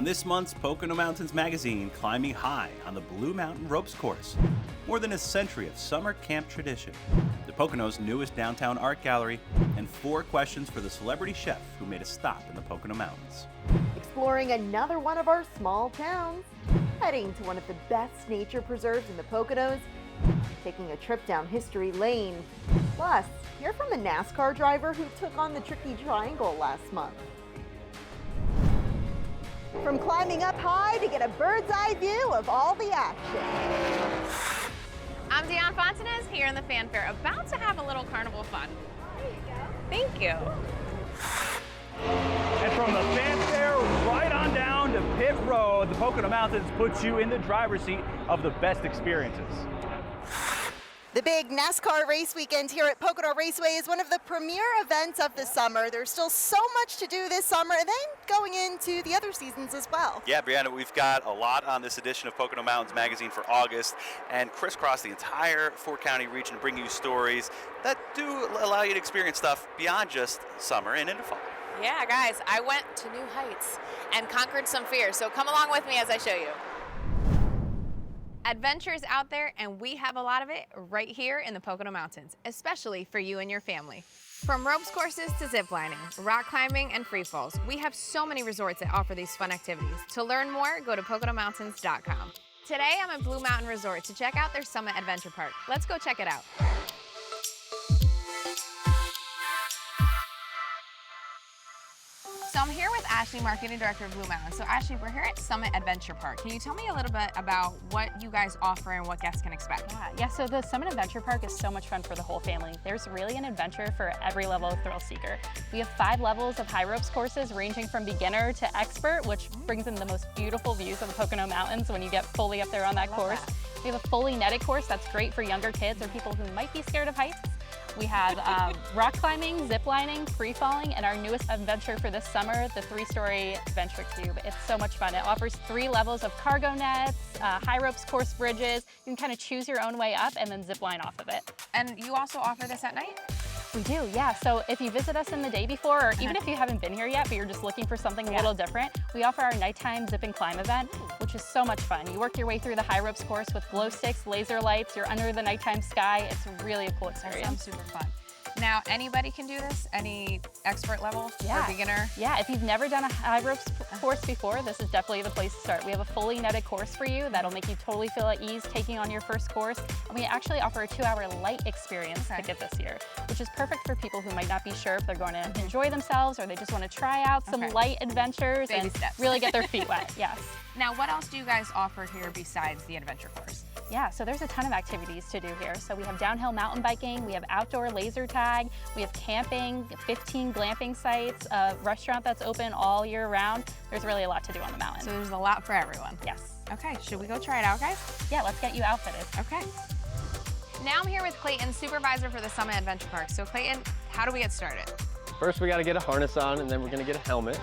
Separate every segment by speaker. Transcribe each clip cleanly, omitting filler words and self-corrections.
Speaker 1: this month's Pocono Mountains Magazine, climbing high on the Blue Mountain Ropes Course. More than a century of summer camp tradition, the Poconos' newest downtown art gallery, and 4 questions for the celebrity chef who made a stop in the Pocono Mountains.
Speaker 2: Exploring another one of our small towns, heading to one of the best nature preserves in the Poconos, taking a trip down history lane. Plus, hear from a NASCAR driver who took on the tricky triangle last month. From climbing up high to get a bird's eye view of all the action.
Speaker 3: I'm Deanna Fontanez here in the fanfare, about to have a little carnival fun. There you go. Thank you.
Speaker 4: And from the fanfare right on down to Pit Road, the Pocono Mountains puts you in the driver's seat of the best experiences.
Speaker 2: The big NASCAR race weekend here at Pocono Raceway is one of the premier events of the summer. There's still so much to do this summer and then going into the other seasons as well.
Speaker 5: Yeah, Brianna, we've got a lot on this edition of Pocono Mountains Magazine for August and crisscross the entire 4-county region to bring you stories that do allow you to experience stuff beyond just summer and into fall.
Speaker 3: Yeah, guys, I went to new heights and conquered some fears, so come along with me as I show you. Adventure is out there, and we have a lot of it right here in the Pocono Mountains, especially for you and your family. From ropes courses to zip lining, rock climbing, and free falls, we have so many resorts that offer these fun activities. To learn more, go to PoconoMountains.com. Today, I'm at Blue Mountain Resort to check out their Summit Adventure Park. Let's go check it out. So I'm here with Ashley, Marketing Director of Blue Mountain. So Ashley, we're here at Summit Adventure Park. Can you tell me a little bit about what you guys offer and what guests can expect?
Speaker 6: Yeah, so the Summit Adventure Park is so much fun for the whole family. There's really an adventure for every level of thrill seeker. We have 5 levels of high ropes courses ranging from beginner to expert, which brings in the most beautiful views of the Pocono Mountains when you get fully up there on that course. We have a fully netted course that's great for younger kids or people who might be scared of heights. We have rock climbing, zip lining, free falling, and our newest adventure for this summer, the 3-story Adventure Cube. It's so much fun. It offers 3 levels of cargo nets, high ropes course bridges. You can kind of choose your own way up and then zip line off of it.
Speaker 3: And you also offer this at night?
Speaker 6: We do, yeah. So if you visit us in the day before, or even if you haven't been here yet, but you're just looking for something a little different, we offer our nighttime zip and climb event, which is so much fun. You work your way through the high ropes course with glow sticks, laser lights, you're under the nighttime sky. It's really a cool experience.
Speaker 3: That sounds super fun. Now, anybody can do this? Any expert level or beginner?
Speaker 6: Yeah, if you've never done a high ropes course before, this is definitely the place to start. We have a fully netted course for you that'll make you totally feel at ease taking on your first course. And we actually offer a 2-hour light experience ticket this year, which is perfect for people who might not be sure if they're going to enjoy themselves or they just want to try out some light adventures and really get their feet wet. Yes.
Speaker 3: Now, what else do you guys offer here besides the adventure course?
Speaker 6: Yeah, so there's a ton of activities to do here. So we have downhill mountain biking, we have outdoor laser tag, we have camping, 15 glamping sites, a restaurant that's open all year round. There's really a lot to do on the mountain.
Speaker 3: So there's a lot for everyone.
Speaker 6: Yes.
Speaker 3: Okay, should we go try it out, guys?
Speaker 6: Yeah, let's get you outfitted.
Speaker 3: Okay. Now I'm here with Clayton, supervisor for the Summit Adventure Park. So Clayton, how do we get started?
Speaker 7: First, we got to get a harness on, and then we're going to get a helmet.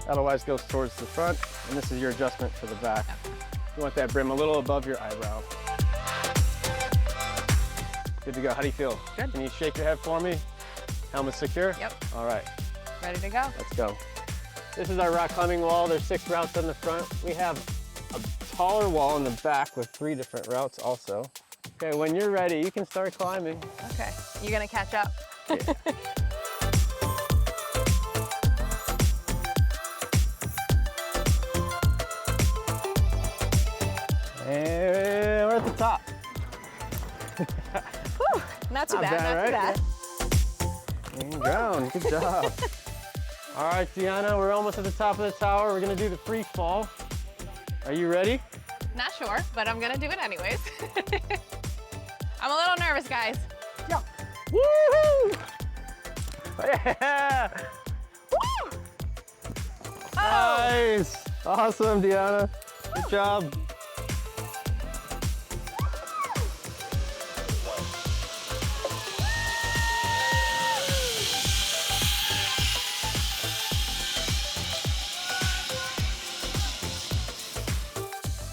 Speaker 7: Otherwise goes towards the front, and this is your adjustment for the back. You want that brim a little above your eyebrow. Good to go. How do you feel?
Speaker 3: Good.
Speaker 7: Can you shake your head for me? Helmet secure?
Speaker 3: Yep.
Speaker 7: All right.
Speaker 3: Ready to go?
Speaker 7: Let's go. This is our rock climbing wall. There's 6 routes on the front. We have a taller wall in the back with 3 different routes also. Okay, when you're ready, you can start climbing.
Speaker 3: Okay. You gonna catch up?
Speaker 7: Yeah. And we're at the top.
Speaker 3: Whew, not too bad, not too bad.
Speaker 7: And down, good job. All right, Deanna, we're almost at the top of the tower. We're gonna do the free fall. Are you ready?
Speaker 3: Not sure, but I'm gonna do it anyways. I'm a little nervous, guys.
Speaker 7: Yeah. Woohoo! Yeah!
Speaker 3: Woo! Oh!
Speaker 7: Nice! Awesome, Deanna. Good job.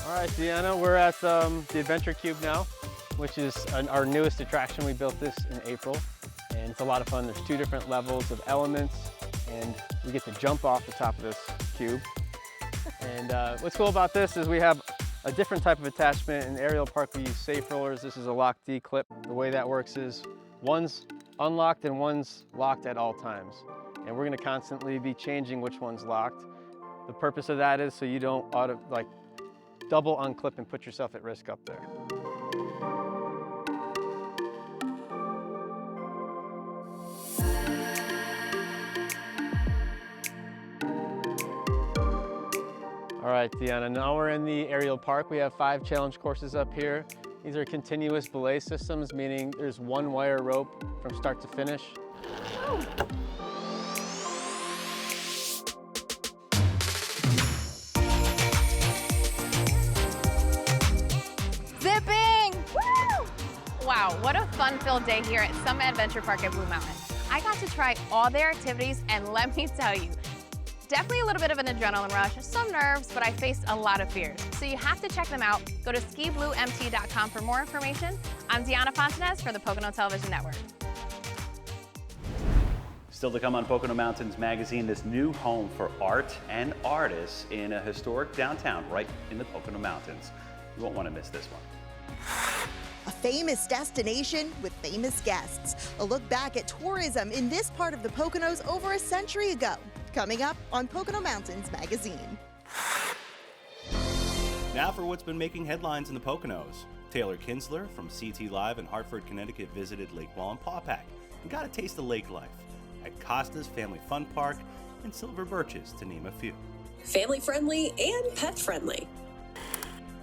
Speaker 7: All right, Deanna, we're at the Adventure Cube now, which is our newest attraction. We built this in April, and and it's a lot of fun. There's 2 different levels of elements, and we get to jump off the top of this cube. And what's cool about this is we have a different type of attachment. In the aerial park, we use safe rollers. This is a lock D clip. The way that works is one's unlocked and one's locked at all times. And we're gonna constantly be changing which one's locked. The purpose of that is so you don't double unclip and put yourself at risk up there. All right, Deanna, now we're in the aerial park. We have 5 challenge courses up here. These are continuous belay systems, meaning there's 1 wire rope from start to finish.
Speaker 3: Zipping! Woo! Wow, what a fun-filled day here at Summit Adventure Park at Blue Mountain. I got to try all their activities, and let me tell you, definitely a little bit of an adrenaline rush, some nerves, but I faced a lot of fears. So you have to check them out. Go to skibluemt.com for more information. I'm Deanna Fontanez for the Pocono Television Network.
Speaker 1: Still to come on Pocono Mountains Magazine, this new home for art and artists in a historic downtown right in the Pocono Mountains. You won't want to miss this one.
Speaker 8: A famous destination with famous guests. A look back at tourism in this part of the Poconos over a century ago. Coming up on Pocono Mountains Magazine.
Speaker 1: Now for what's been making headlines in the Poconos. Taylor Kinsler from CT Live in Hartford, Connecticut visited Lake Wallenpaupack and got a taste of lake life at Costa's Family Fun Park and Silver Birches, to name a few.
Speaker 9: Family friendly and pet friendly.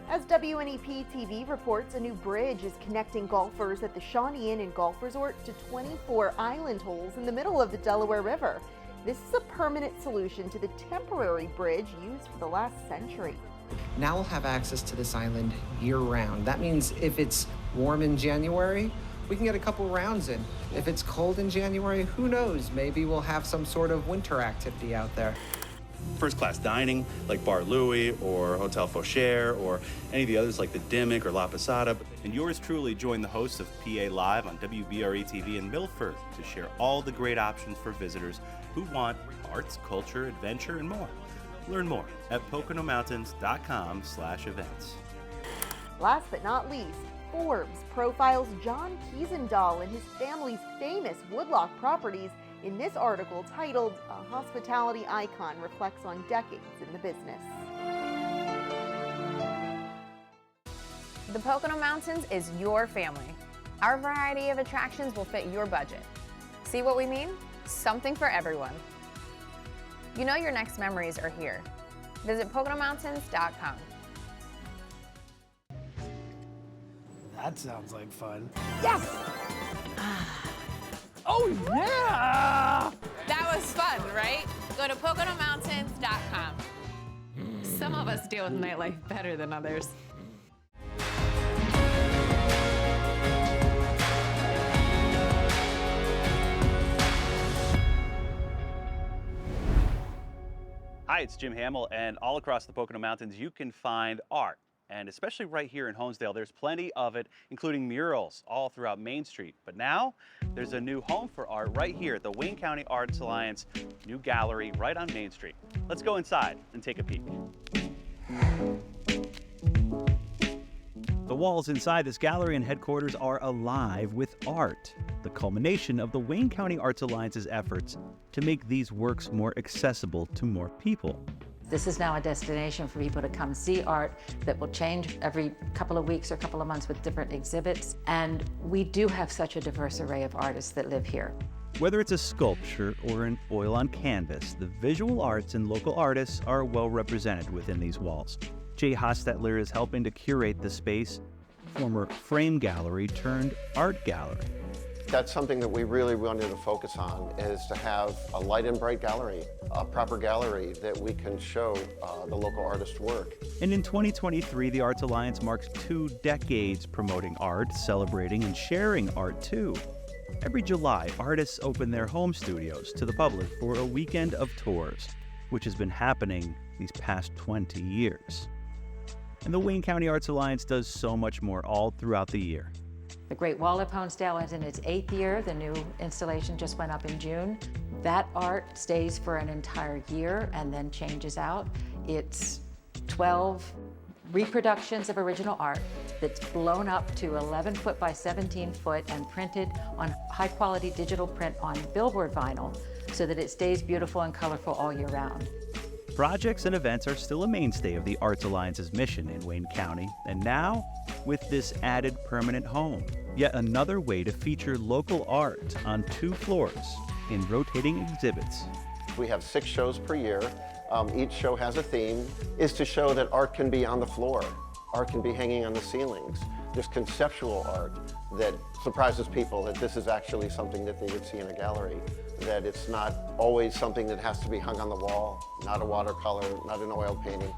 Speaker 2: As WNEP TV reports, a new bridge is connecting golfers at the Shawnee Inn and Golf Resort to 24 island holes in the middle of the Delaware River. This is a permanent solution to the temporary bridge used for the last century.
Speaker 10: Now we'll have access to this island year-round. That means if it's warm in January, we can get a couple rounds in. If it's cold in January, who knows? Maybe we'll have some sort of winter activity out there.
Speaker 5: First-class dining like Bar Louie or Hotel Faucher or any of the others like the Dimmick or La Posada.
Speaker 1: And yours truly joined the hosts of PA Live on WBRE TV in Milford to share all the great options for visitors who want arts, culture, adventure, and more. Learn more at PoconoMountains.com/events.
Speaker 2: Last but not least, Forbes profiles John Kiesendahl and his family's famous woodlock properties in this article titled "A Hospitality Icon Reflects on Decades in the Business."
Speaker 3: The Pocono Mountains is your family. Our variety of attractions will fit your budget. See what we mean? Something for everyone. You know your next memories are here. Visit PoconoMountains.com.
Speaker 11: That sounds like fun.
Speaker 3: Yes!
Speaker 11: Oh yeah!
Speaker 3: That was fun, right? Go to PoconoMountains.com. Some of us deal with nightlife better than others.
Speaker 1: Hi, it's Jim Hamill, and all across the Pocono Mountains you can find art. And especially right here in Honesdale, there's plenty of it, including murals all throughout Main Street. But now, there's a new home for art right here at the Wayne County Arts Alliance new gallery right on Main Street. Let's go inside and take a peek. The walls inside this gallery and headquarters are alive with art, the culmination of the Wayne County Arts Alliance's efforts to make these works more accessible to more people.
Speaker 12: This is now a destination for people to come see art that will change every couple of weeks or couple of months with different exhibits. And we do have such a diverse array of artists that live here.
Speaker 1: Whether it's a sculpture or an oil on canvas, the visual arts and local artists are well represented within these walls. Jay Hostetler is helping to curate the space, former frame gallery turned art gallery.
Speaker 13: That's something that we really wanted to focus on, is to have a light and bright gallery, a proper gallery that we can show the local artist work.
Speaker 1: And in 2023, the Arts Alliance marks 2 decades promoting art, celebrating and sharing art too. Every July, artists open their home studios to the public for a weekend of tours, which has been happening these past 20 years. And the Wayne County Arts Alliance does so much more all throughout the year.
Speaker 12: The Great Wall of Honesdale is in its 8th year. The new installation just went up in June. That art stays for an entire year and then changes out. It's 12 reproductions of original art that's blown up to 11 foot by 17 foot and printed on high quality digital print on billboard vinyl so that it stays beautiful and colorful all year round.
Speaker 1: Projects and events are still a mainstay of the Arts Alliance's mission in Wayne County, and now with this added permanent home, yet another way to feature local art on 2 floors in rotating exhibits.
Speaker 13: We have 6 shows per year. Each show has a theme, is to show that art can be on the floor, art can be hanging on the ceilings. There's conceptual art that surprises people that this is actually something that they would see in a gallery, that it's not always something that has to be hung on the wall, not a watercolor, not an oil painting.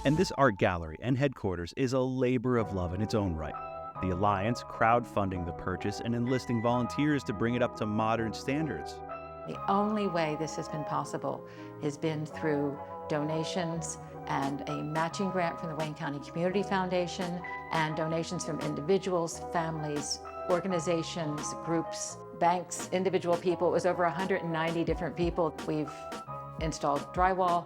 Speaker 1: And this art gallery and headquarters is a labor of love in its own right. The Alliance crowdfunding the purchase and enlisting volunteers to bring it up to modern standards.
Speaker 12: The only way this has been possible has been through donations and a matching grant from the Wayne County Community Foundation and donations from individuals, families, organizations, groups, banks, individual people. It was over 190 different people. We've installed drywall,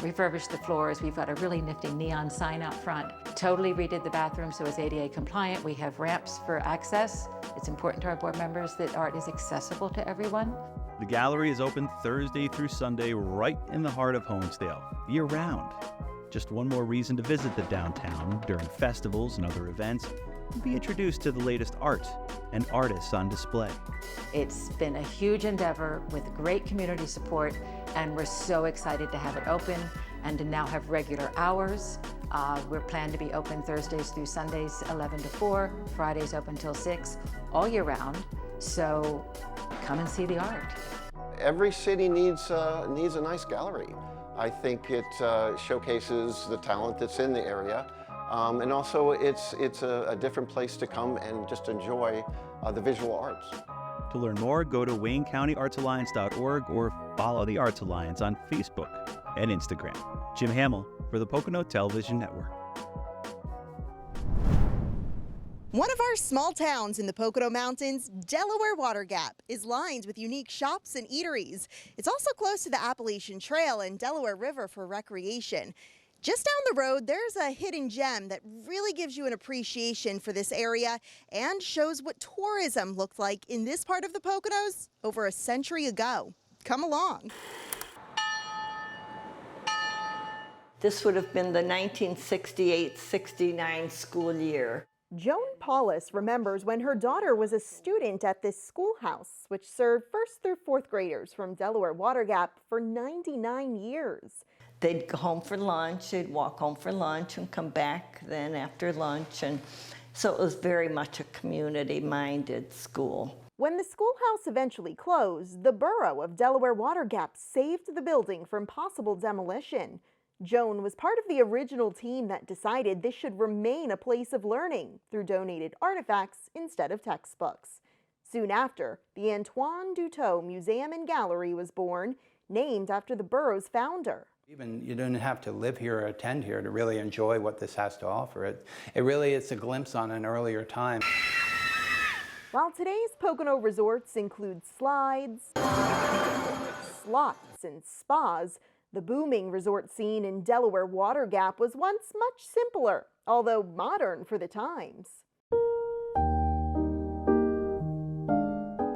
Speaker 12: refurbished the floors. We've got a really nifty neon sign out front. Totally redid the bathroom so it's ADA compliant. We have ramps for access. It's important to our board members that art is accessible to everyone.
Speaker 1: The gallery is open Thursday through Sunday right in the heart of Honesdale, year-round. Just one more reason to visit the downtown during festivals and other events and be introduced to the latest art and artists on display.
Speaker 12: It's been a huge endeavor with great community support, and we're so excited to have it open and to now have regular hours. We're planned to be open Thursdays through Sundays, 11 to 4, Fridays open till 6, all year round. So come and see the art.
Speaker 13: Every city needs a nice gallery. I think it showcases the talent that's in the area. And also it's a different place to come and just enjoy the visual arts.
Speaker 1: To learn more, go to WayneCountyArtsAlliance.org or follow the Arts Alliance on Facebook and Instagram. Jim Hamill for the Pocono Television Network.
Speaker 8: One of our small towns in the Pocono Mountains, Delaware Water Gap, is lined with unique shops and eateries. It's also close to the Appalachian Trail and Delaware River for recreation. Just down the road, there's a hidden gem that really gives you an appreciation for this area and shows what tourism looked like in this part of the Poconos over a century ago. Come along.
Speaker 14: This would have been the 1968-69 school year.
Speaker 2: Joan Paulus remembers when her daughter was a student at this schoolhouse, which served 1st through 4th graders from Delaware Water Gap for 99 years.
Speaker 14: They'd go home for lunch, they'd walk home for lunch and come back then after lunch. And so it was very much a community-minded school.
Speaker 2: When the schoolhouse eventually closed, the borough of Delaware Water Gap saved the building from possible demolition. Joan was part of the original team that decided this should remain a place of learning through donated artifacts instead of textbooks. Soon after, the Antoine Dutot Museum and Gallery was born, named after the borough's founder.
Speaker 15: Even you don't have to live here or attend here to really enjoy what this has to offer. It really is a glimpse on an earlier time.
Speaker 2: While today's Pocono resorts include slides, slots, and spas, the booming resort scene in Delaware Water Gap was once much simpler, although modern for the times.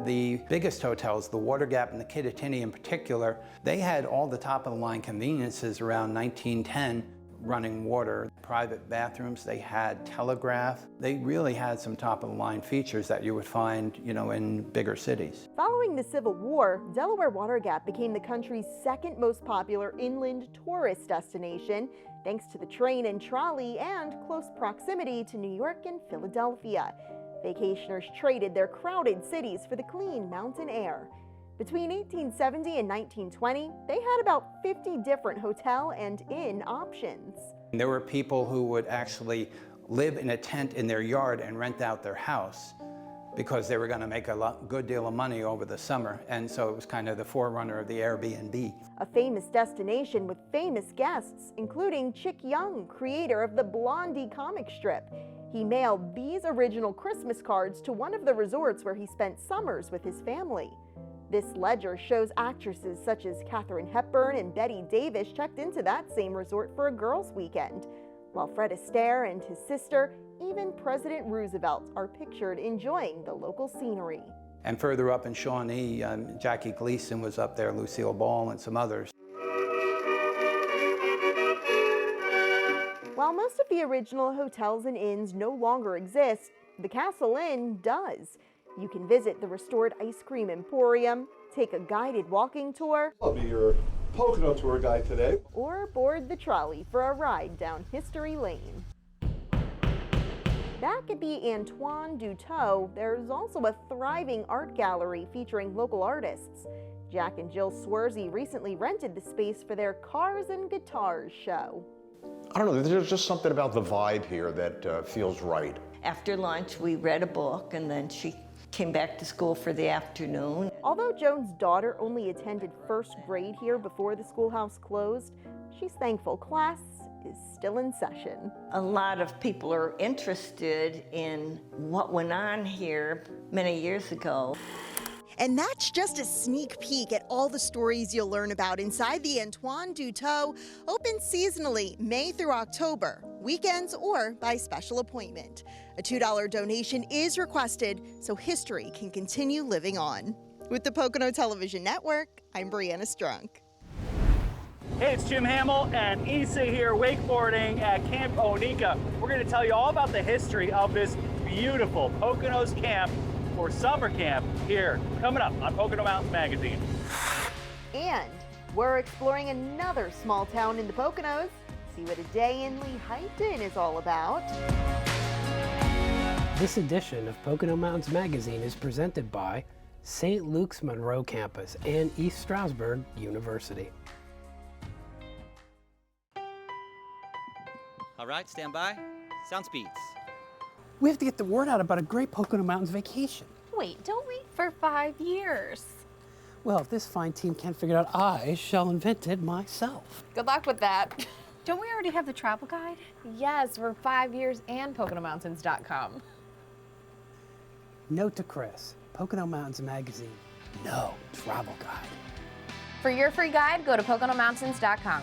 Speaker 15: The biggest hotels, the Water Gap and the Kittatinny in particular, they had all the top-of-the-line conveniences around 1910, running water, private bathrooms, they had telegraph. They really had some top-of-the-line features that you would find, in bigger cities.
Speaker 2: Following the Civil War, Delaware Water Gap became the country's second most popular inland tourist destination, thanks to the train and trolley and close proximity to New York and Philadelphia. Vacationers traded their crowded cities for the clean mountain air. Between 1870 and 1920, they had about 50 different hotel and inn options.
Speaker 15: There were people who would actually live in a tent in their yard and rent out their house because they were going to make a good deal of money over the summer, and so it was kind of the forerunner of the Airbnb.
Speaker 2: A famous destination with famous guests, including Chick Young, creator of the Blondie comic strip. He mailed these original Christmas cards to one of the resorts where he spent summers with his family. This ledger shows actresses such as Katharine Hepburn and Bette Davis checked into that same resort for a girls' weekend, while Fred Astaire and his sister, even President Roosevelt, are pictured enjoying the local scenery.
Speaker 15: And further up in Shawnee, Jackie Gleason was up there, Lucille Ball, and some others.
Speaker 2: While most of the original hotels and inns no longer exist, the Castle Inn does. You can visit the restored ice cream emporium, take a guided walking tour.
Speaker 16: I'll be your Pocono tour guide today.
Speaker 2: Or board the trolley for a ride down History Lane. Back at the Antoine Dutot, there's also a thriving art gallery featuring local artists. Jack and Jill Swersey recently rented the space for their Cars and Guitars show.
Speaker 17: I don't know, there's just something about the vibe here that feels right.
Speaker 14: After lunch, we read a book, and then she came back to school for the afternoon.
Speaker 2: Although Joan's daughter only attended first grade here before the schoolhouse closed, she's thankful class is still in session.
Speaker 14: A lot of people are interested in what went on here many years ago.
Speaker 8: And that's just a sneak peek at all the stories you'll learn about inside the Antoine Dutot, open seasonally May through October, weekends or by special appointment. A $2 donation is requested so history can continue living on. With the Pocono Television Network, I'm Brianna Strunk.
Speaker 4: Hey, it's Jim Hamill and Issa here, wakeboarding at Camp Oneka. We're going to tell you all about the history of this beautiful Poconos camp for summer camp here, coming up on Pocono Mountains Magazine.
Speaker 2: And we're exploring another small town in the Poconos. See what a day in Lehighton is all about.
Speaker 11: This edition of Pocono Mountains Magazine is presented by St. Luke's Monroe Campus and East Stroudsburg University.
Speaker 18: All right, stand by. Sound speeds.
Speaker 11: We have to get the word out about a great Pocono Mountains vacation.
Speaker 3: Wait, don't wait for 5 years.
Speaker 11: Well, if this fine team can't figure it out, I shall invent it myself.
Speaker 3: Good luck with that.
Speaker 19: Don't we already have the travel guide?
Speaker 3: Yes, for 5 years and PoconoMountains.com.
Speaker 11: Note to Chris, Pocono Mountains Magazine, no travel guide.
Speaker 3: For your free guide, go to PoconoMountains.com.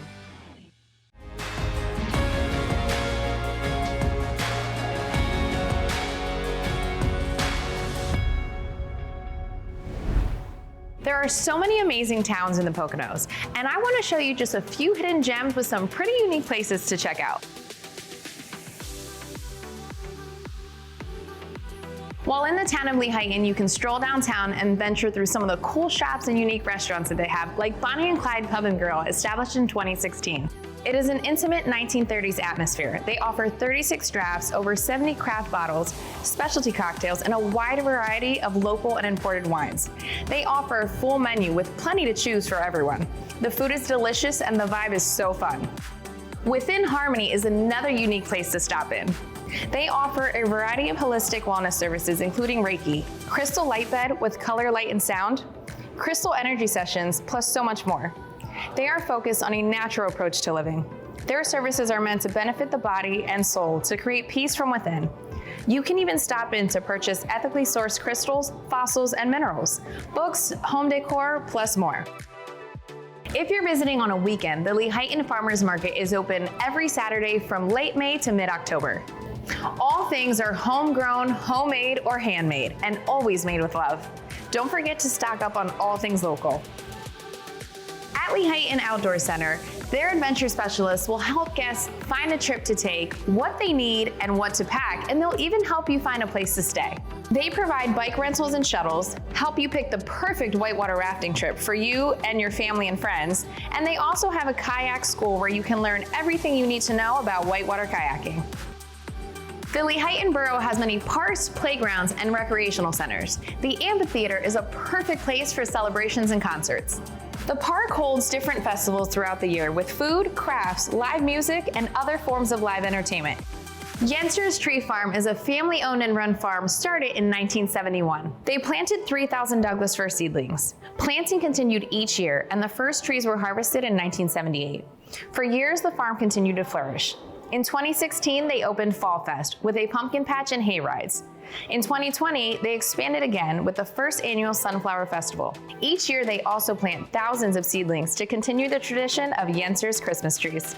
Speaker 3: There are so many amazing towns in the Poconos, and I want to show you just a few hidden gems with some pretty unique places to check out. While in the town of Lehighton, you can stroll downtown and venture through some of the cool shops and unique restaurants that they have, like Bonnie and Clyde Pub and Grill, established in 2016. It is an intimate 1930s atmosphere. They offer 36 drafts, over 70 craft bottles, specialty cocktails, and a wide variety of local and imported wines. They offer a full menu with plenty to choose for everyone. The food is delicious and the vibe is so fun. Within Harmony is another unique place to stop in. They offer a variety of holistic wellness services, including Reiki, crystal light bed with color, light, and sound, crystal energy sessions, plus so much more. They are focused on a natural approach to living. Their services are meant to benefit the body and soul to create peace from within. You can even stop in to purchase ethically sourced crystals, fossils, and minerals, books, home decor, plus more. If you're visiting on a weekend, the Lehighton Farmers Market is open every Saturday from late May to mid-October. All things are homegrown, homemade, or handmade, and always made with love. Don't forget to stock up on all things local. At Lehighton Outdoor Center, their adventure specialists will help guests find a trip to take, what they need, and what to pack, and they'll even help you find a place to stay. They provide bike rentals and shuttles, help you pick the perfect whitewater rafting trip for you and your family and friends, and they also have a kayak school where you can learn everything you need to know about whitewater kayaking. The Lehighton Borough has many parks, playgrounds, and recreational centers. The amphitheater is a perfect place for celebrations and concerts. The park holds different festivals throughout the year with food, crafts, live music, and other forms of live entertainment. Yenster's Tree Farm is a family-owned and run farm started in 1971. They planted 3,000 Douglas fir seedlings. Planting continued each year, and the first trees were harvested in 1978. For years, the farm continued to flourish. In 2016, they opened Fall Fest with a pumpkin patch and hay rides. In 2020, they expanded again with the first annual Sunflower Festival. Each year, they also plant thousands of seedlings to continue the tradition of Yenser's Christmas trees.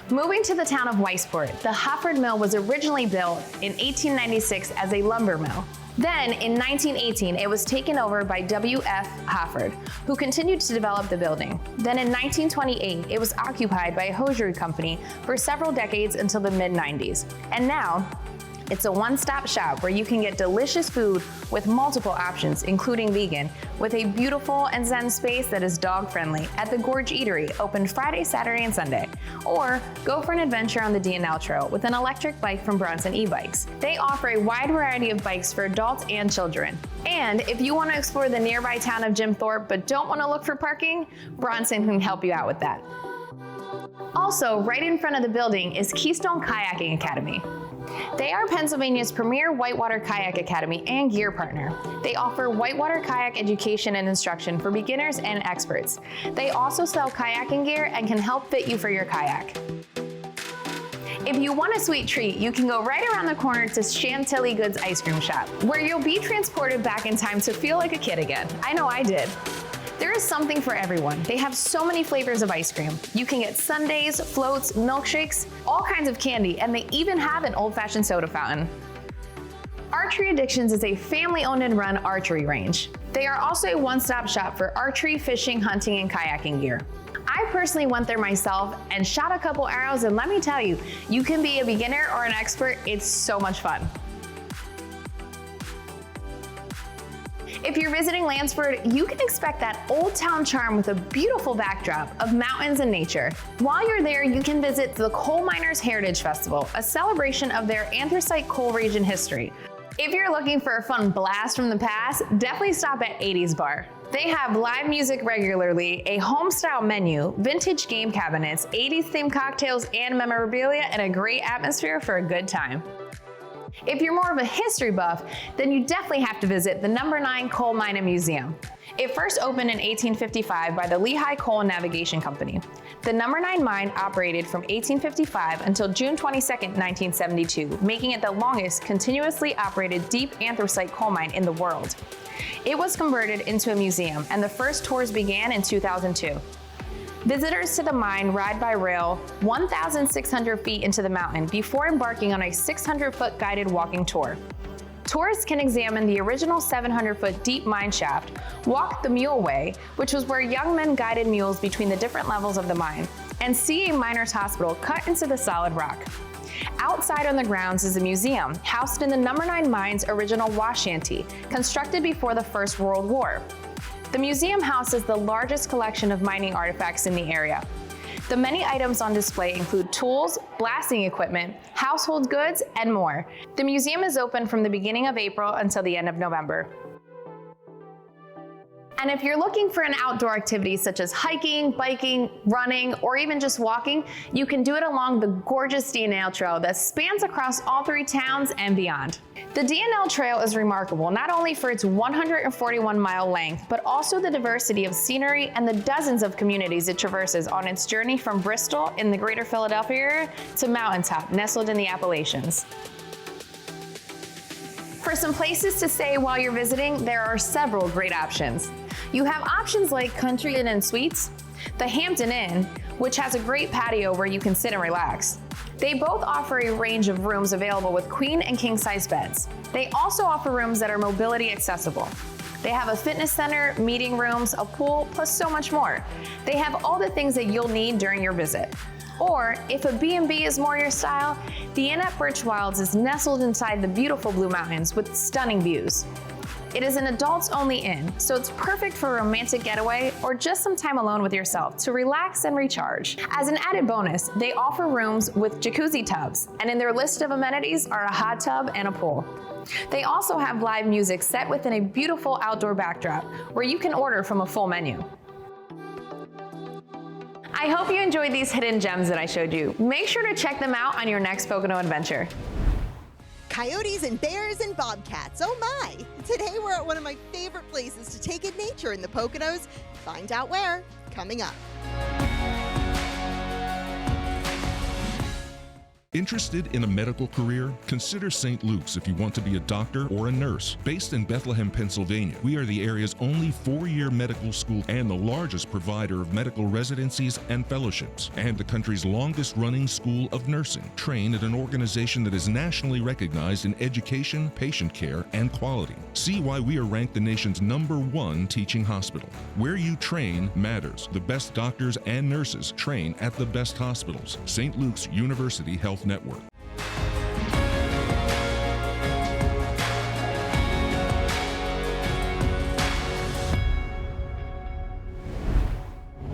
Speaker 3: Moving to the town of Weisport, the Hofford Mill was originally built in 1896 as a lumber mill. Then, in 1918, it was taken over by W.F. Hofford, who continued to develop the building. Then in 1928, it was occupied by a hosiery company for several decades until the mid-90s. And now, it's a one-stop shop where you can get delicious food with multiple options, including vegan, with a beautiful and zen space that is dog-friendly at the Gorge Eatery, open Friday, Saturday, and Sunday. Or go for an adventure on the DNL Trail with an electric bike from Bronson e-bikes. They offer a wide variety of bikes for adults and children. And if you want to explore the nearby town of Jim Thorpe but don't want to look for parking, Bronson can help you out with that. Also, right in front of the building is Keystone Kayaking Academy. They are Pennsylvania's premier whitewater kayak academy and gear partner. They offer whitewater kayak education and instruction for beginners and experts. They also sell kayaking gear and can help fit you for your kayak. If you want a sweet treat, you can go right around the corner to Chantilly Goods Ice Cream Shop, where you'll be transported back in time to feel like a kid again. I know I did. There is something for everyone. They have so many flavors of ice cream. You can get sundaes, floats, milkshakes, all kinds of candy, and they even have an old-fashioned soda fountain. Archery Addictions is a family-owned and run archery range. They are also a one-stop shop for archery, fishing, hunting, and kayaking gear. I personally went there myself and shot a couple arrows, and let me tell you, you can be a beginner or an expert. It's so much fun. If you're visiting Lansford, you can expect that old town charm with a beautiful backdrop of mountains and nature. While you're there, you can visit the Coal Miners Heritage Festival, a celebration of their anthracite coal region history. If you're looking for a fun blast from the past, definitely stop at 80s Bar. They have live music regularly, a home-style menu, vintage game cabinets, 80s-themed cocktails and memorabilia, and a great atmosphere for a good time. If you're more of a history buff, then you definitely have to visit the No. 9 Coal Mining Museum. It first opened in 1855 by the Lehigh Coal and Navigation Company. The No. 9 mine operated from 1855 until June 22, 1972, making it the longest continuously operated deep anthracite coal mine in the world. It was converted into a museum, and the first tours began in 2002. Visitors to the mine ride by rail 1,600 feet into the mountain before embarking on a 600-foot guided walking tour. Tourists can examine the original 700-foot deep mine shaft, walk the Mule Way, which was where young men guided mules between the different levels of the mine, and see a miner's hospital cut into the solid rock. Outside on the grounds is a museum housed in the No. 9 mine's original wash shanty, constructed before the First World War. The museum houses the largest collection of mining artifacts in the area. The many items on display include tools, blasting equipment, household goods, and more. The museum is open from the beginning of April until the end of November. And if you're looking for an outdoor activity such as hiking, biking, running, or even just walking, you can do it along the gorgeous DNL Trail that spans across all three towns and beyond. The DNL Trail is remarkable not only for its 141-mile length, but also the diversity of scenery and the dozens of communities it traverses on its journey from Bristol in the greater Philadelphia area to Mountaintop, nestled in the Appalachians. For some places to stay while you're visiting, there are several great options. You have options like Country Inn and Suites, the Hampton Inn, which has a great patio where you can sit and relax. They both offer a range of rooms available with queen and king size beds. They also offer rooms that are mobility accessible. They have a fitness center, meeting rooms, a pool, plus so much more. They have all the things that you'll need during your visit. Or if a B&B is more your style, the Inn at Birch Wilds is nestled inside the beautiful Blue Mountains with stunning views. It is an adults-only inn, so it's perfect for a romantic getaway or just some time alone with yourself to relax and recharge. As an added bonus, they offer rooms with jacuzzi tubs, and in their list of amenities are a hot tub and a pool. They also have live music set within a beautiful outdoor backdrop where you can order from a full menu. I hope you enjoyed these hidden gems that I showed you. Make sure to check them out on your next Pocono adventure.
Speaker 8: Coyotes and bears and bobcats, oh my! Today we're at one of my favorite places to take in nature in the Poconos. Find out where coming up.
Speaker 20: Interested in a medical career? Consider St. Luke's if you want to be a doctor or a nurse. Based in Bethlehem, Pennsylvania, we are the area's only 4-year medical school and the largest provider of medical residencies and fellowships, and the country's longest-running school of nursing. Train at an organization that is nationally recognized in education, patient care, and quality. See why we are ranked the nation's #1 teaching hospital. Where you train matters. The best doctors and nurses train at the best hospitals. St. Luke's University Health Network.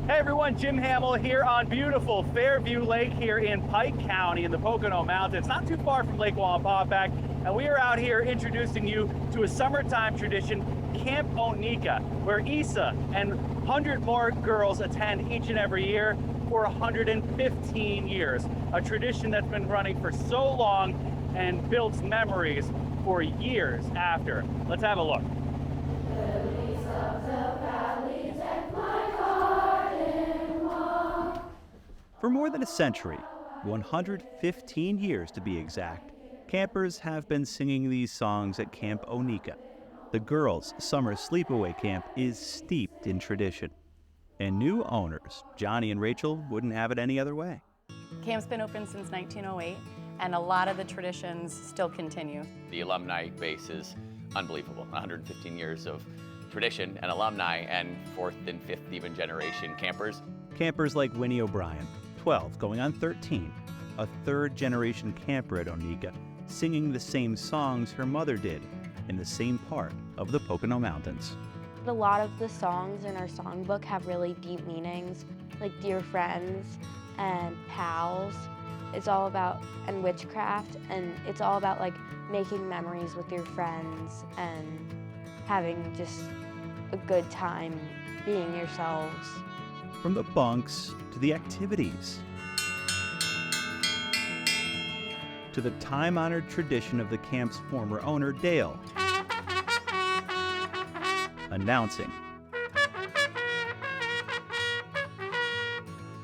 Speaker 4: Hey everyone, Jim Hamill here on beautiful Fairview Lake here in Pike County in the Pocono Mountains, not too far from Lake Wallenpaupack, and we are out here introducing you to a summertime tradition, Camp Oneka, where Isa and 100 more girls attend each and every year for 115 years, a tradition that's been running for so long and builds memories for years after. Let's have a look.
Speaker 1: For more than a century, 115 years to be exact, campers have been singing these songs at Camp Oneka. The girls' summer sleepaway camp is steeped in tradition. And new owners, Johnny and Rachel, wouldn't have it any other way.
Speaker 6: Camp's been open since 1908, and a lot of the traditions still continue.
Speaker 21: The alumni base is unbelievable. 115 years of tradition and alumni, and 4th and 5th even generation campers.
Speaker 1: Campers like Winnie O'Brien, 12, going on 13, a 3rd generation camper at Oneka, singing the same songs her mother did in the same part of the Pocono Mountains.
Speaker 22: A lot of the songs in our songbook have really deep meanings, like dear friends and pals. It's all about, and witchcraft, and it's all about like making memories with your friends and having just a good time being yourselves.
Speaker 1: From the bunks to the activities, to the time-honored tradition of the camp's former owner, Dale, announcing,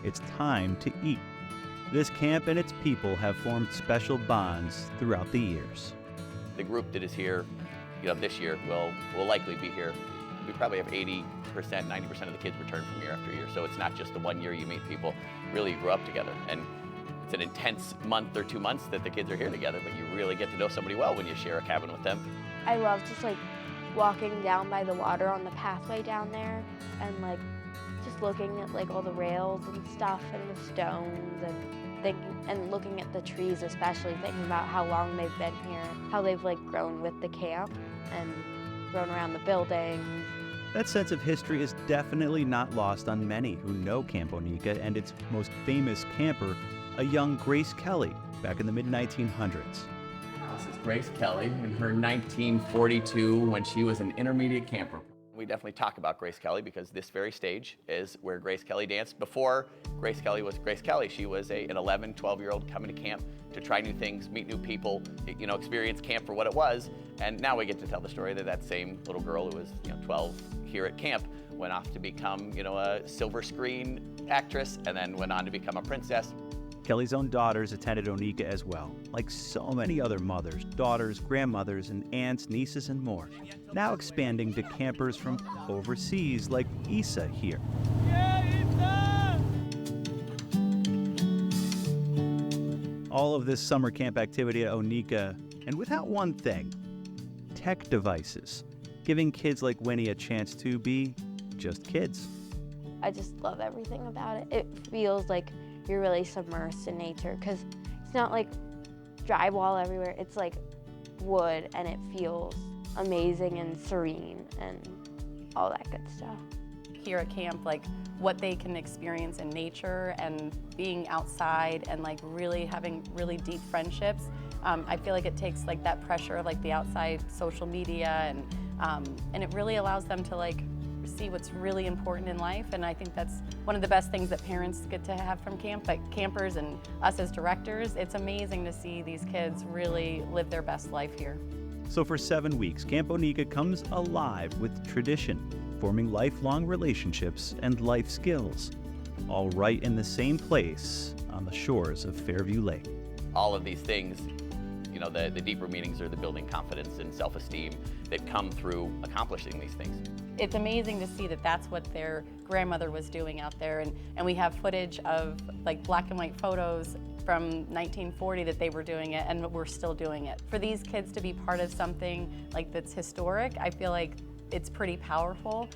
Speaker 1: it's time to eat. This camp and its people have formed special bonds throughout the years.
Speaker 21: The group that is here, this year will likely be here. We probably have 80%, 90% of the kids return from year after year. So it's not just the one year you meet people, really you grew up together. And it's an intense month or 2 months that the kids are here together, but you really get to know somebody well when you share a cabin with them.
Speaker 22: I love just like walking down by the water on the pathway down there and like just looking at like all the rails and stuff and the stones and looking at the trees, especially thinking about how long they've been here, how they've like grown with the camp and grown around the buildings.
Speaker 1: That sense of history is definitely not lost on many who know Camp Oneka and its most famous camper, a young Grace Kelly, back in the mid-1900s.
Speaker 21: This is Grace Kelly in her 1942 when she was an intermediate camper. We definitely talk about Grace Kelly because this very stage is where Grace Kelly danced. Before Grace Kelly was Grace Kelly, she was an 11, 12-year-old coming to camp to try new things, meet new people, experience camp for what it was. And now we get to tell the story that same little girl who was 12 here at camp went off to become a silver screen actress and then went on to become a princess.
Speaker 1: Kelly's own daughters attended Oneka as well, like so many other mothers, daughters, grandmothers, and aunts, nieces, and more. Now expanding to campers from overseas like Isa here. All of this summer camp activity at Oneka, and without one thing, tech devices, giving kids like Winnie a chance to be just kids.
Speaker 22: I just love everything about it. It feels like you're really submersed in nature because it's not like drywall everywhere. It's like wood and it feels amazing and serene and all that good stuff.
Speaker 6: Here at camp, like what they can experience in nature and being outside and like really having really deep friendships. I feel like it takes like that pressure of like the outside social media and it really allows them to like see what's really important in life, and I think that's one of the best things that parents get to have from camp, like campers and us as directors. It's amazing to see these kids really live their best life here.
Speaker 1: So for 7 weeks, Camp Oneka comes alive with tradition, forming lifelong relationships and life skills, all right in the same place on the shores of Fairview Lake.
Speaker 21: All of these things, you know, the deeper meanings are the building confidence and self-esteem that come through accomplishing these things.
Speaker 6: It's amazing to see that that's what their grandmother was doing out there, and we have footage of like black and white photos from 1940 that they were doing it, and we're still doing it. For these kids to be part of something like that's historic, I feel like it's pretty powerful.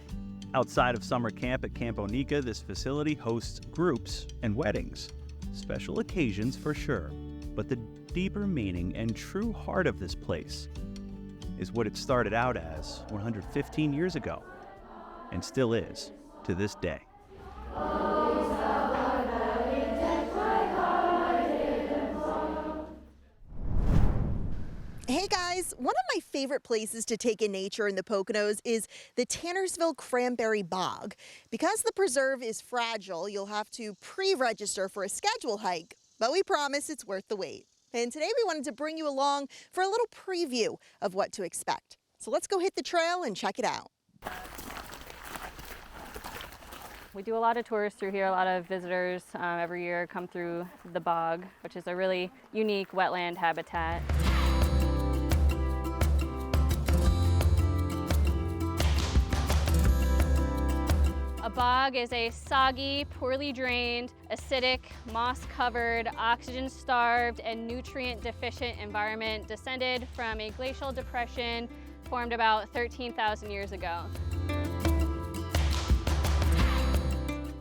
Speaker 1: Outside of summer camp at Camp Oneka, this facility hosts groups and weddings. Special occasions for sure, but the deeper meaning and true heart of this place is what it started out as 115 years ago, and still is to this day.
Speaker 8: Hey guys, one of my favorite places to take in nature in the Poconos is the Tannersville Cranberry Bog. Because the preserve is fragile, you'll have to pre-register for a schedule hike, but we promise it's worth the wait. And today we wanted to bring you along for a little preview of what to expect. So let's go hit the trail and check it out.
Speaker 6: We do a lot of tours through here. A lot of visitors every year come through the bog, which is a really unique wetland habitat. A bog is a soggy, poorly drained, acidic, moss-covered, oxygen-starved, and nutrient-deficient environment descended from a glacial depression formed about 13,000 years ago.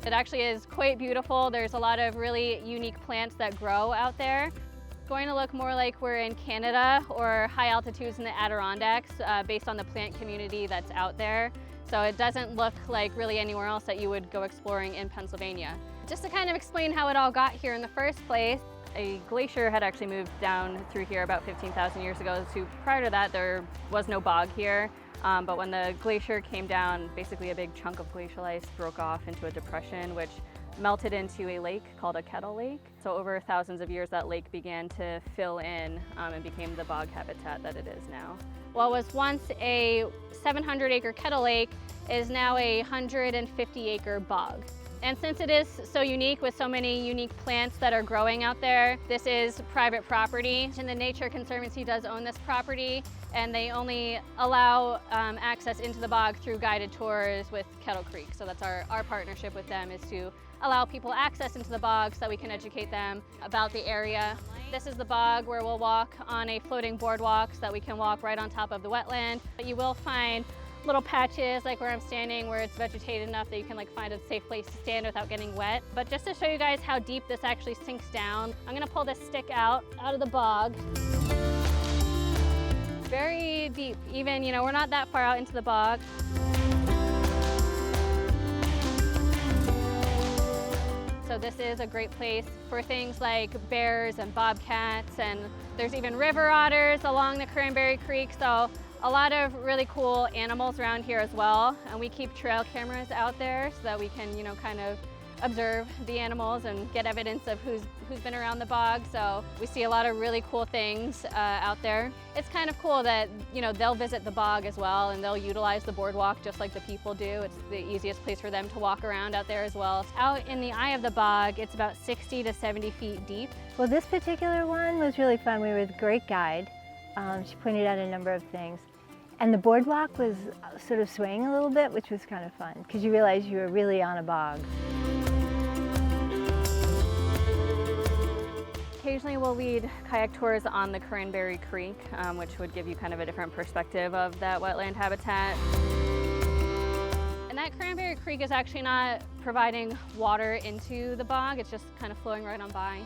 Speaker 6: It actually is quite beautiful. There's a lot of really unique plants that grow out there. It's going to look more like we're in Canada or high altitudes in the Adirondacks based on the plant community that's out there. So it doesn't look like really anywhere else that you would go exploring in Pennsylvania. Just to kind of explain how it all got here in the first place, a glacier had actually moved down through here about 15,000 years ago. So prior to that, there was no bog here. But when the glacier came down, basically a big chunk of glacial ice broke off into a depression, which melted into a lake called a kettle lake. So over thousands of years, that lake began to fill in and became the bog habitat that it is now. What was once a 700-acre kettle lake is now a 150-acre bog. And since it is so unique with so many unique plants that are growing out there, this is private property. And the Nature Conservancy does own this property, and they only allow access into the bog through guided tours with Kettle Creek. So that's our partnership with them, is to allow people access into the bog so that we can educate them about the area. This is the bog where we'll walk on a floating boardwalk so that we can walk right on top of the wetland. But you will find little patches like where I'm standing where it's vegetated enough that you can find a safe place to stand without getting wet. But just to show you guys how deep this actually sinks down, I'm gonna pull this stick out of the bog. Very deep, even, we're not that far out into the bog. So this is a great place for things like bears and bobcats, and there's even river otters along the Cranberry Creek. So a lot of really cool animals around here as well. And we keep trail cameras out there so that we can, kind of observe the animals and get evidence of who's been around the bog. So we see a lot of really cool things out there. It's kind of cool that, they'll visit the bog as well, and they'll utilize the boardwalk just like the people do. It's the easiest place for them to walk around out there as well. Out in the eye of the bog, it's about 60 to 70 feet deep.
Speaker 7: Well, this particular one was really fun. We were with a great guide. She pointed out a number of things. And the boardwalk was sort of swaying a little bit, which was kind of fun, because you realize you were really on a bog.
Speaker 6: Occasionally we'll lead kayak tours on the Cranberry Creek, which would give you kind of a different perspective of that wetland habitat. And that Cranberry Creek is actually not providing water into the bog, it's just kind of flowing right on by.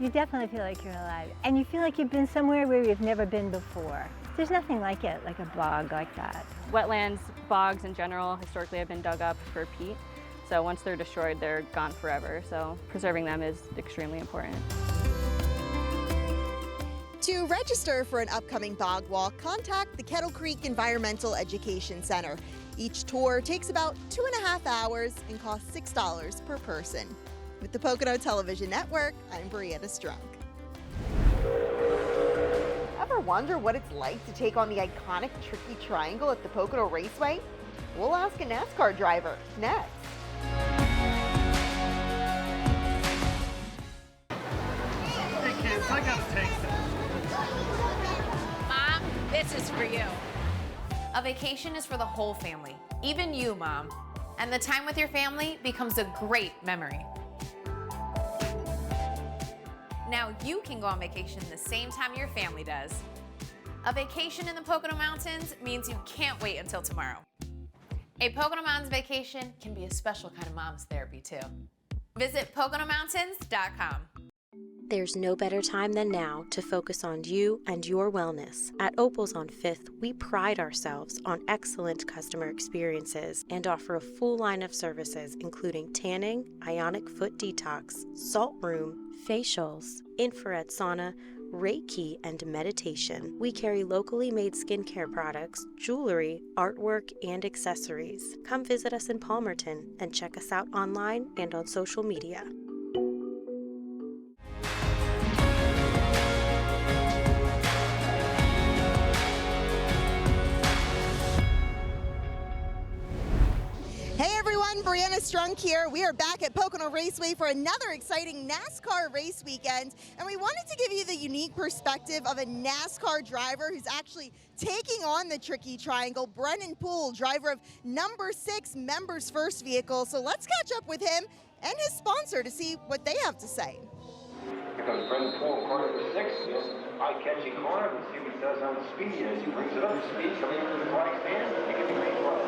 Speaker 7: You definitely feel like you're alive, and you feel like you've been somewhere where you've never been before. There's nothing like it, like a bog like that.
Speaker 6: Wetlands, bogs in general, historically have been dug up for peat. So once they're destroyed, they're gone forever. So preserving them is extremely important.
Speaker 8: To register for an upcoming bog walk, contact the Kettle Creek Environmental Education Center. Each tour takes about 2.5 hours and costs $6 per person. With the Pocono Television Network, I'm Brianna Strunk.
Speaker 2: Ever wonder what it's like to take on the iconic tricky triangle at the Pocono Raceway? We'll ask a NASCAR driver next.
Speaker 4: Hey kids, I gotta take
Speaker 3: Mom, this is for you. A vacation is for the whole family, even you, Mom. And the time with your family becomes a great memory. Now you can go on vacation the same time your family does. A vacation in the Pocono Mountains means you can't wait until tomorrow. A Pocono Mountains vacation can be a special kind of mom's therapy too. Visit PoconoMountains.com.
Speaker 9: There's no better time than now to focus on you and your wellness. At Opal's on 5th, we pride ourselves on excellent customer experiences and offer a full line of services including tanning, ionic foot detox, salt room, facials, infrared sauna, Reiki, and meditation. We carry locally made skincare products, jewelry, artwork, and accessories. Come visit us in Palmerton and check us out online and on social media.
Speaker 8: Hey everyone, Brianna Strunk here. We are back at Pocono Raceway for another exciting NASCAR race weekend, and we wanted to give you the unique perspective of a NASCAR driver who's actually taking on the tricky triangle, Brennan Poole, driver of number 6 Members First vehicle. So let's catch up with him and his sponsor to see what they have to say.
Speaker 10: Here comes Brennan Poole, corner to 6. This eye-catching corner. Let's see what he does on the speed as he brings it up to speed, coming up to the flag stand, taking the green flag.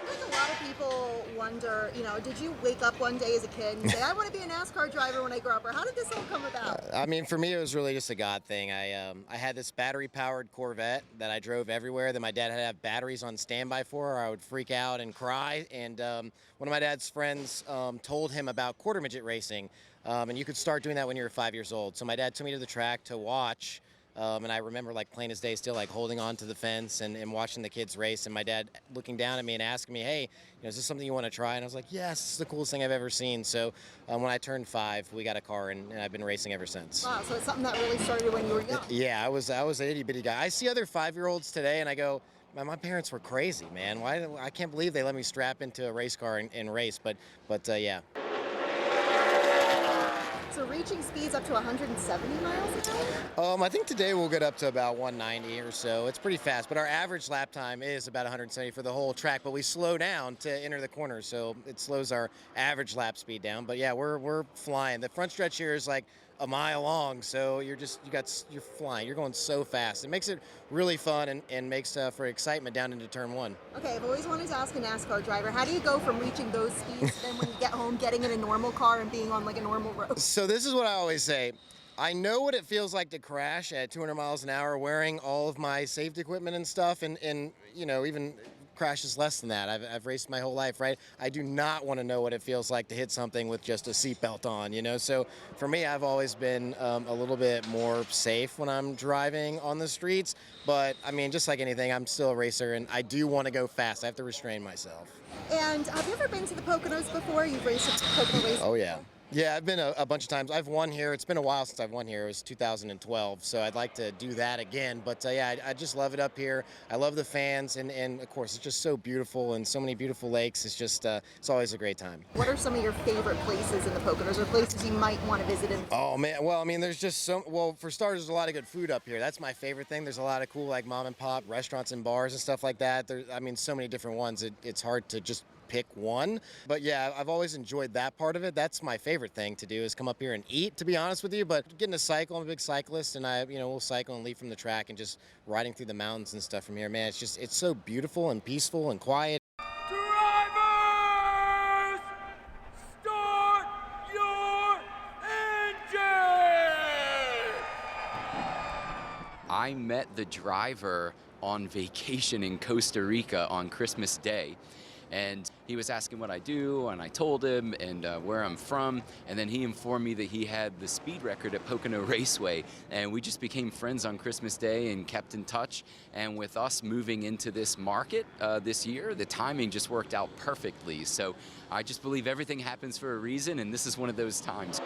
Speaker 8: A lot of people wonder, did you wake up one day as a kid and say, I want to be a NASCAR driver when I grow up, or how did this all come about?
Speaker 23: I mean, for me, it was really just a God thing. I had this battery-powered Corvette that I drove everywhere that my dad had to have batteries on standby for, or I would freak out and cry. And one of my dad's friends told him about quarter midget racing, and you could start doing that when you were 5 years old. So my dad took me to the track to watch. And I remember, like, plain as day, still, like, holding on to the fence and watching the kids race, and my dad looking down at me and asking me, hey, is this something you want to try? And I was like, yes, this is the coolest thing I've ever seen. So when I turned 5, we got a car, and I've been racing ever since.
Speaker 8: Wow, so it's something that really started when you were young.
Speaker 23: Yeah, I was an itty-bitty guy. I see other 5-year-olds today, and I go, my parents were crazy, man. I can't believe they let me strap into a race car and race, but yeah.
Speaker 8: So reaching speeds up to 170 miles an hour?
Speaker 23: I think today we'll get up to about 190 or so. It's pretty fast, but our average lap time is about 170 for the whole track, but we slow down to enter the corner, so it slows our average lap speed down. But yeah, we're flying. The front stretch here is like a mile long, so you're flying. You're going so fast. It makes it really fun and makes for excitement down into turn 1.
Speaker 8: Okay, I've always wanted to ask a NASCAR driver, how do you go from reaching those speeds then when you get home, getting in a normal car and being on like a normal road?
Speaker 23: So this is what I always say. I know what it feels like to crash at 200 miles an hour wearing all of my safety equipment and stuff, and even crashes less than that. I've raced my whole life, right? I do not want to know what it feels like to hit something with just a seatbelt on, So for me, I've always been a little bit more safe when I'm driving on the streets. But I mean, just like anything, I'm still a racer, and I do want to go fast. I have to restrain myself.
Speaker 8: And have you ever been to the Poconos before? You've raced at Pocono Raceway?
Speaker 23: Oh yeah. Yeah, I've been a bunch of times. I've won here. It's been a while since I've won here. It was 2012, so I'd like to do that again. But yeah, I just love it up here. I love the fans, and of course, it's just so beautiful and so many beautiful lakes. It's just, it's always a great time.
Speaker 8: What are some of your favorite places in the Poconos, or places you might want to visit in?
Speaker 23: Oh man, well, I mean, there's just for starters, there's a lot of good food up here. That's my favorite thing. There's a lot of cool, like, mom and pop restaurants and bars and stuff like that. I mean, so many different ones. It's hard to just pick one, but yeah, I've always enjoyed that part of it. That's my favorite thing to do, is come up here and eat, to be honest with you. But getting a cycle, I'm a big cyclist, and we'll cycle and leave from the track and just riding through the mountains and stuff from here. Man, it's so beautiful and peaceful and quiet.
Speaker 24: Drivers, start your engine!
Speaker 25: I met the driver on vacation in Costa Rica on Christmas Day. And he was asking what I do, and I told him and where I'm from, and then he informed me that he had the speed record at Pocono Raceway, and we just became friends on Christmas Day and kept in touch. And with us moving into this market this year, the timing just worked out perfectly. So I just believe everything happens for a reason, and this is one of those times.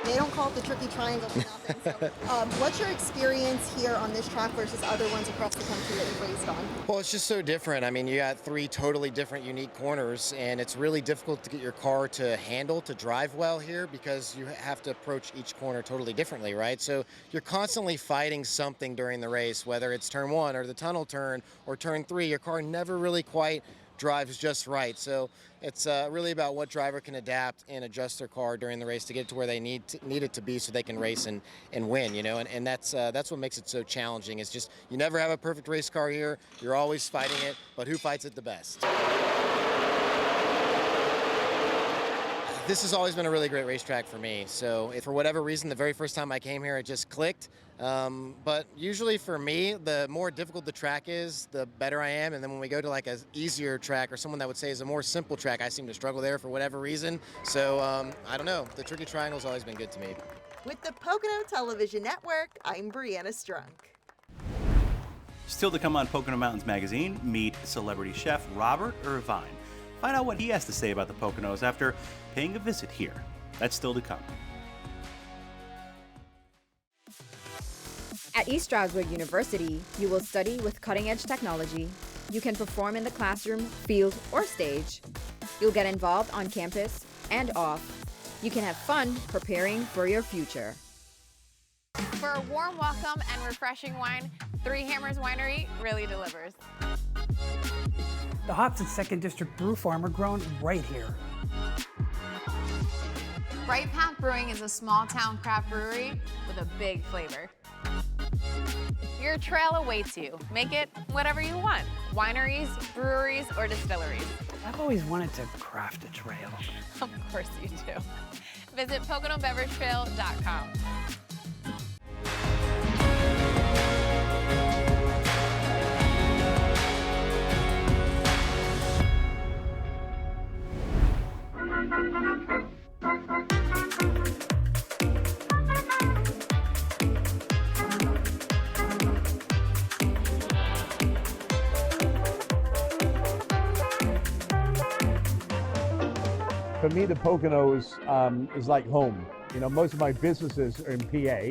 Speaker 8: They don't call it the tricky triangle for nothing. So, what's your experience here on this track versus other ones across the country that you've raced on?
Speaker 23: Well, it's just so different. I mean, you got 3 totally different, unique corners, and it's really difficult to get your car to handle, to drive well here, because you have to approach each corner totally differently, right? So you're constantly fighting something during the race, whether it's turn 1 or the tunnel turn or turn 3. Your car never really quite drives just right. So it's really about what driver can adapt and adjust their car during the race to get it to where they need it to be so they can race and win, you know, and that's what makes it so challenging. It's just you never have a perfect race car here. You're always fighting it, but who fights it the best? This has always been a really great racetrack for me. So if for whatever reason, the very first time I came here, it just clicked. But usually for me, the more difficult the track is, the better I am. And then when we go to like an easier track or someone that would say is a more simple track, I seem to struggle there for whatever reason. So I don't know. The tricky triangle's always been good to me.
Speaker 8: With the Pocono Television Network, I'm Brianna Strunk.
Speaker 1: Still to come on Pocono Mountains Magazine, meet celebrity chef Robert Irvine. Find out what he has to say about the Poconos after paying a visit here. That's still to come.
Speaker 5: At East Stroudsburg University, you will study with cutting-edge technology. You can perform in the classroom, field, or stage. You'll get involved on campus and off. You can have fun preparing for your future.
Speaker 3: For a warm welcome and refreshing wine, Three Hammers Winery really delivers.
Speaker 12: The hops at 2nd District Brew Farm are grown right here.
Speaker 3: Bright Path Brewing is a small-town craft brewery with a big flavor. Your trail awaits you. Make it whatever you want. Wineries, breweries, or distilleries.
Speaker 12: I've always wanted to craft a trail.
Speaker 3: Of course you do. Visit PoconoBeverageTrail.com.
Speaker 13: For me, the Poconos is like home. You know, most of my businesses are in PA,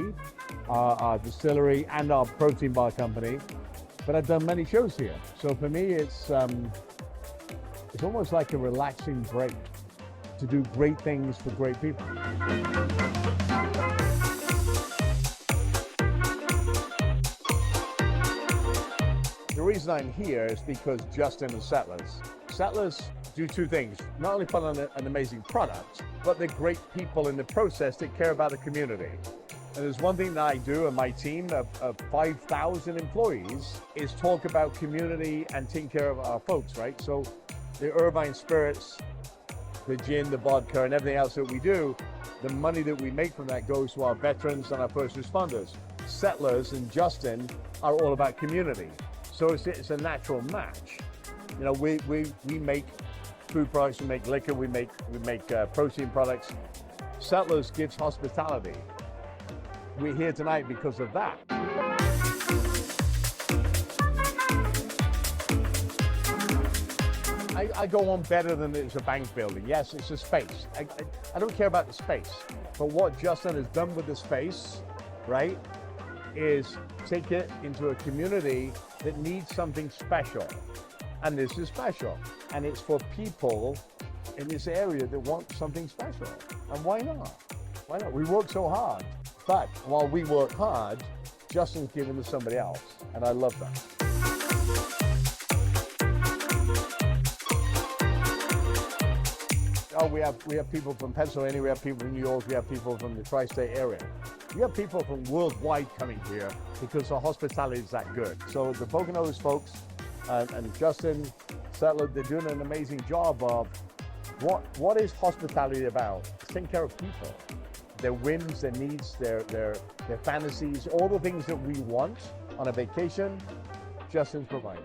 Speaker 13: our distillery and our protein bar company, but I've done many shows here. So for me, it's almost like a relaxing break to do great things for great people. The reason I'm here is because Justin and Settlers do 2 things. Not only put on an amazing product, but they're great people in the process that care about the community. And there's one thing that I do and my team of 5,000 employees is talk about community and taking care of our folks, right? So the Irvine Spirits, the gin, the vodka, and everything else that we do, the money that we make from that goes to our veterans and our first responders. Settlers and Justin are all about community. So it's a natural match. You know, we make food products, we make liquor, we make protein products. Settlers gives hospitality. We're here tonight because of that. I go on better than it's a bank building. Yes, it's a space. I don't care about the space. But what Justin has done with the space, right, is take it into a community that needs something special. And this is special. And it's for people in this area that want something special. And why not? Why not? We work so hard. But while we work hard, Justin's giving to somebody else. And I love that. Oh, we have people from Pennsylvania, we have people from New York, we have people from the tri-state area. We have people from worldwide coming here because the hospitality is that good. So the Poconos folks and Justin Settler, they're doing an amazing job of what is hospitality about? It's taking care of people. Their whims, their needs, their fantasies, all the things that we want on a vacation, Justin's providing.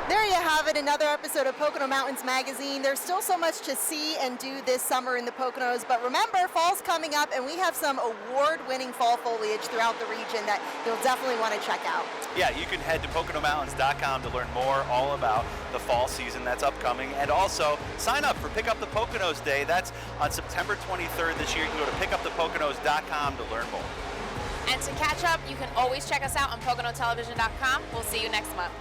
Speaker 8: There you have it. enjoyed another episode of Pocono Mountains Magazine. There's still so much to see and do this summer in the Poconos, but remember, fall's coming up and we have some award-winning fall foliage throughout the region that you'll definitely want to check out.
Speaker 1: Yeah, you can head to PoconoMountains.com to learn more all about the fall season that's upcoming, and also sign up for Pick Up the Poconos Day. That's on September 23rd this year. You can go to pickupthepoconos.com to learn more.
Speaker 3: And to catch up, you can always check us out on PoconoTelevision.com. We'll see you next month.